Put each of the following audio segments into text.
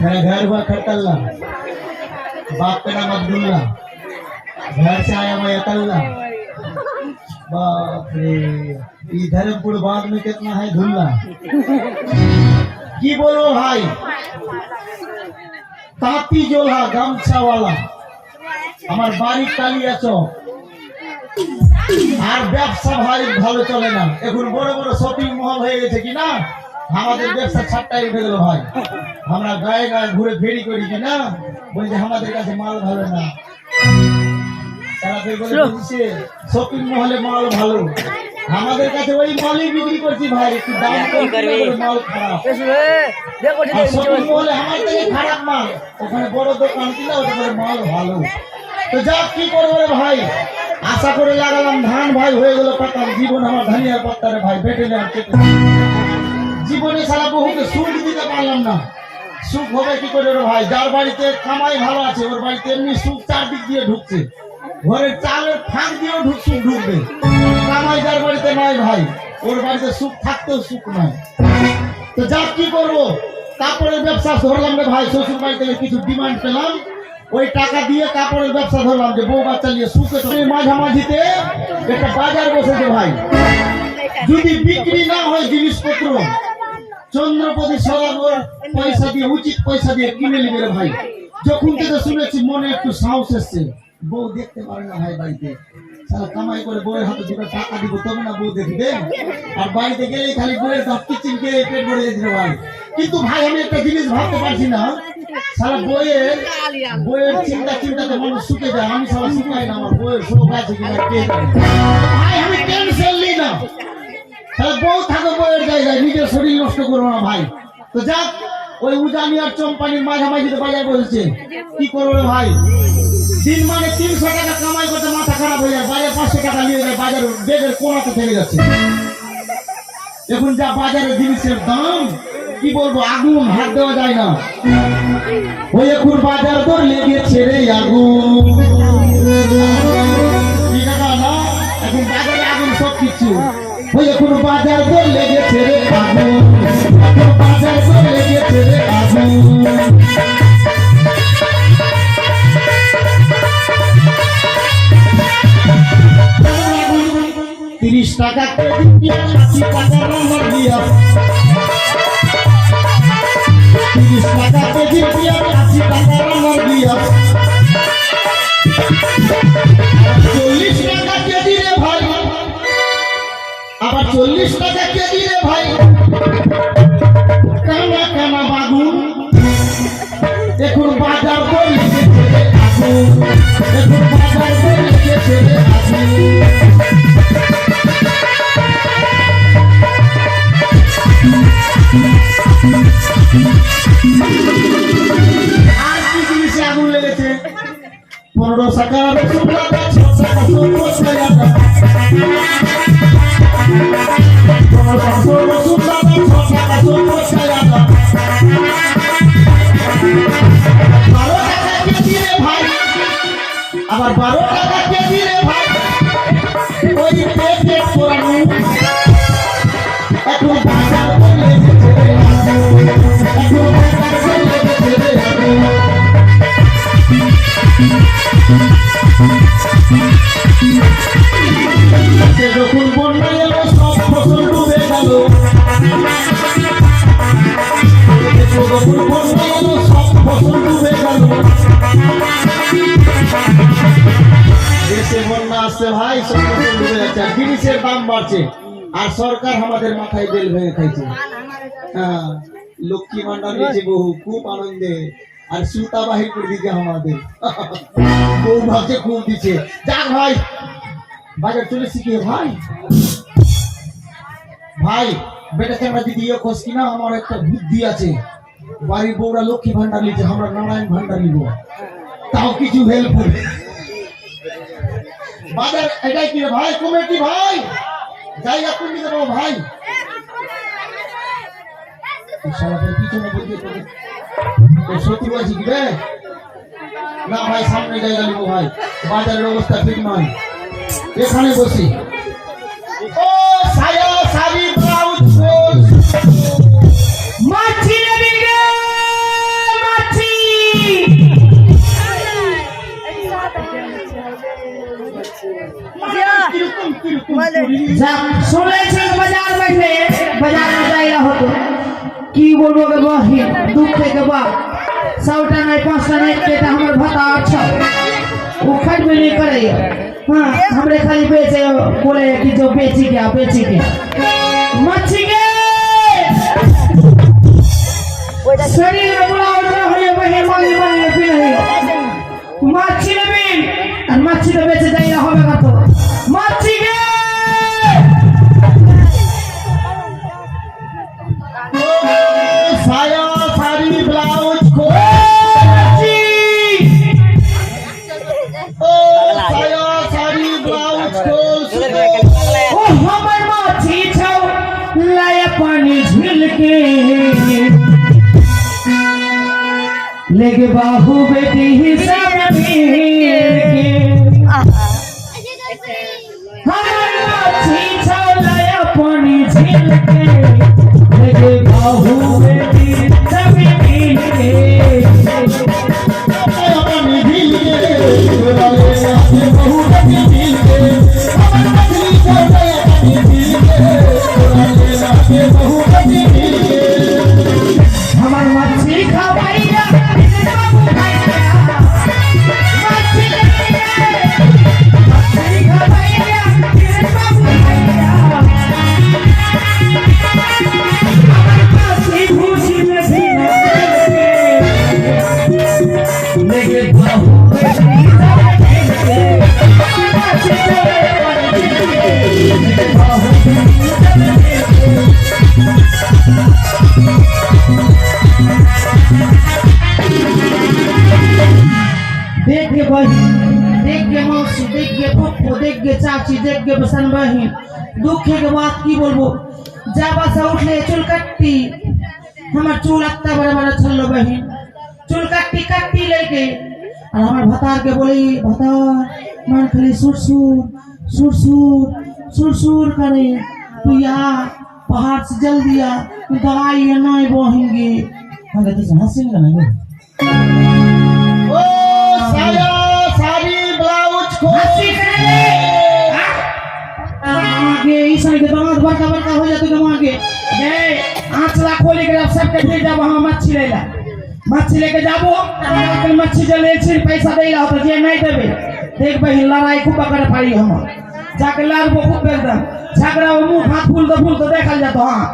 मेरा घर हुआ खटल्ला, बाप का नाम अब्दुल्ला, घर से आया मैं अकल्ला। बाप रे, ये धर्मपुर बाग में कितना है धुल्ला। की बोलो भाई, ताती जोला गामछा वाला আমার বাড়ি কালিয়া চক। আর ব্যবসা ভাই ভালো চলে না, এখন বড় বড় শপিং মল হয়ে গেছে কি না, আমাদের ব্যবসা ছাপটাই উঠে গেল ভাই। আমরা গায়ে গায়ে ঘুরে ফেরি করি কি না, বলছে আমাদের কাছে মাল ভালো না। তারা বলে বলছে শপিং মহলে মাল ভালো, আমাদের কাছে ওই মালই বিক্রি করছি ভাই, একটু দাম কম করে মাল খারাপ। শপিং মহলে আমার থেকে খারাপ মাল, ওখানে বড় দোকান কিনা ওখানে মাল ভালো। তো যা কি করবো রে ভাই, আশা করে লাগালাম ধান ভাই, হয়ে গেল পাতা। জীবন আমার ধানিয়ার পাত্তারে ভাই, বেটে নেওয়ার জীবনে সারা বহুকে সুখ দিতে পারলাম না। সুখ হবে কি করে রে ভাই, যার বাড়িতে কামাই ভালো আছে ওর বাড়িতে এমনি সুখ চারদিক দিয়ে ঢুকছে, ঘরের চালের ফাঁক দিয়েও ঢুকবে। কামাই যার বাড়িতে নয় ভাই, ওর বাড়িতে সুখ থাকতেও সুখ নয়। তো যা কি করবো, কাপড়ের ব্যবসা ধরলাম রে ভাই, শ্বশুর বাড়ি থেকে কিছু ডিমান্ড পেলাম, ওই টাকা দিয়ে কাপড়ের ব্যবসা ধরলাম, যে বউ বাচ্চা নিয়ে সুখে। মাঝামাঝিতে একটা বাজার বসেছে ভাই, যদি বিক্রি না হয় জিনিসপত্র, চন্দ্রপতি সরানোর পয়সা দিয়ে, উচিত পয়সা দিয়ে কিনে নিবে রে ভাই। যখন থেকে শুনেছি মনে একটু সাহস এসছে, বউ দেখতে পারে না ভাই বাড়িতে, সারা কামাই করে বউয়ের হাতে দুটো টাকা দিব তবে না বউ দেখবে। আর বাড়িতে গেলেই খালি বউয়ের দাঁত কিচিনকে পেট ভরে যেতে ভাই। কিন্তু ভাই আমি একটা জিনিস ভাবতে পারছি না, সারা বইয়ের চিন্তাতে মানুষ শুকে যায়, আমি সারা শুকাই না, আমার বইয়ের শোক আছে কিনা কে জানে। ভাই আমি টেনশন নিই না, তাহলে বউ থাকো বইয়ের জায়গায়, নিজের শরীর নষ্ট করবো না ভাই। তো যাক, ওই উজানি আর চম্পানির মাঝামাঝিতে বাজার বসেছে, কি করবো রে ভাই, দিন মানে 300 টাকা কামাই করতে মাথা খারাপ হয়ে যায়, বাজার 500 টাকা নিয়ে যায়, বাজার বেগের কোনাতে থেকে যাচ্ছে। এখন যা বাজারের জিনিসের দাম, কি বলবো, আগুন, হাত দেওয়া যায় না। ওই এখন বাজার দর লেগেছে রে আগুন, এখন বাজারে আগুন সব কিছু। ওই এখন বাজার দর লেগেছে রে আগুন, বাজার দর লেগেছে রে আগুন। 30 টাকা কেজি, 80 টাকা নম্বর দিয়া, 30 টাকা কেজি, 80 টাকা নম্বর দিয়া, 40 টাকা কেজি রে ভাই, আবার 40 টাকা কেজি রে ভাই। কানা কানা বাগুন, এখন বাজার দর লেগেছে রে আগুন, এখন বাজার দর লেগেছে রে আগুন। আর কি জিনিসে আগুন লেগেছে, 15 টাকা রসুন দাদা, 6 টাকা রসুন দাদা, 15 টাকা রসুন দাদা, 6 টাকা রসুন দাদা, 12 টাকা কেজি রে ভাই, আবার 12 টাকা কেজি রে ভাই। ওই পেটে পোড়ানো, এখন বাজার লেগেছে রে আগুন, এখন বাজার লেগেছে রে আগুন। যখন বন্যা এলো সব ফসল ডুবে গেল, যখন বন্যা এলো সব ফসল ডুবে গেল। দেশে বন্যা আসছে ভাই, সব ফসল ডুবে যাচ্ছে, আর জিনিসের দাম বাড়ছে, আর সরকার আমাদের মাথায় বেল ভেঙে খাইছে। হ্যাঁ, লক্ষ্মী ভান্ডার দিয়েছে বহু, খুব আনন্দে, আর সুতা বাহির করে দিচ্ছে আমাদের। বউ ভাবছে খুব দিচ্ছে। যাক ভাই, বাজার চলে শিখিয়ে ভাই। ভাই বেটা চামড়া দিদি ইয়ে খোঁজ কিনা, আমার একটা বুদ্ধি আছে। বাড়ির বউরা লক্ষ্মী ভান্ডার নিচ্ছে, আমরা নারায়ণ ভান্ডার নিব, তাও কিছু হেল্প হবে। বাজার এটাই কি রে ভাই, কমিটি ভাই, জায়গা কোন দিকে পাবো ভাই? পিছনে সত্যি বলছি কি রে? না ভাই, সামনে জায়গা নিব ভাই, বাজারের অবস্থা ঠিক নয়, এখানে বসি। ও সায়া শাড়ি ব্লাউজ মাছি রে মাছি, শুনেছেন বাজার বসে, বাজারে যাইয়া হতো, কি বলবো গে বহি, দুঃখ থেকে বাপ, 100টা নাই 5টা নাই, এটা আমার ভাতা अच्छा वो खट में नहीं करे। हाँ, हमरे खाली बेचे बोले कि जो बेची क्या मच्छी के शरीर में बुला उठा है वही मांगी भी नहीं मच्छी ने भी, और मच्छी तो बेचे जाइए होगा तो मच्छी के साया साड़ी ब्लाउज को साया साड़ी ब्लाउज को ओ हमर मच्छी छौ लाया पानी झिल के लेके बाहु बेटी हिसाब मिल के हमर मच्छी छौ लाया पानी झिल के लेके बाहु बेटी हिसाब मिल के अपनी दिल के वाले अपने बहू के दिल के हमर मछली को अपनी दिल के वाले अपने बहू के दिल के हमर मच्छी खवाइया देख के बहिन, देख के मौसी, देख के पप्पू, देख के चाची, देख के बसन बहिन, दुखे के बात की बोलबो। जाबा से उठले चुल कट्टी, हमार चूल अत्ता बड़ा बड़ा छल्लो बहिन, चुल कट्टी कट्टी लेके, और हमार भतार के बोली भतार मान खाली सुर करे, तू यहाँ पहाड़ से जल्दी आ, तू दवाई ये नहीं बोहेंगे। मगर तो हंसेंगे ना ओ साया साड़ी ब्लाउज को आगे इस के दांत बड़का बड़का हो जाते तो आगे ए आंचला खोले के सबके भेज जाब हम मच्छी लेके जाबो कल मच्छी जले छिन पैसा देला हो जे नहीं देबे देख बहिन लड़ाई खूब करे पड़ी हम जाके लागबो खूब एकदम झगड़ा मुंह हाथ फूल तो देखल जातो। हां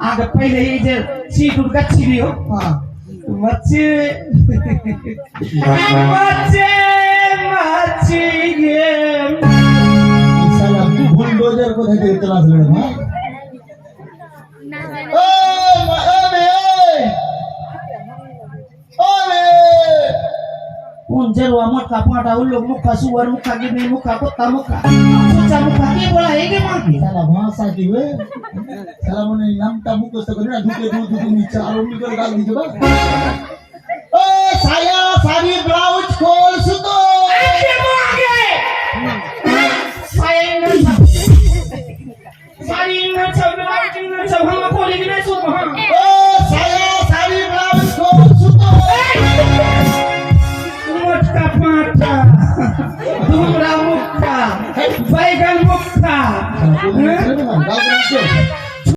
आगे पहले ये जे सीट उठ गच्छी दियो। हां मच्छी ये साला बुलडोजर को देखे तलाश ले भाई। जरवा मक्का पाटा उल्लू मुक्का सुअर मुक्का गिनी मुक्का कुत्ता मुक्का सुचा मुक्का के बोला है के मां की साला भाषा की वे साला मने नामटा मुको तो करे दुके दूध नीचे और निकल डाल दीजिए बा। ओ साया साड़ी ब्लाउज खोल सुतो आगे आगे साया साड़ी न सब ब्लाउज न सब हम खोले के नहीं सुतो। हां ओ साया साड़ी ब्लाउज खोल सुतो मोटका पाटा धुमरा मुक्का बैगन मुक्का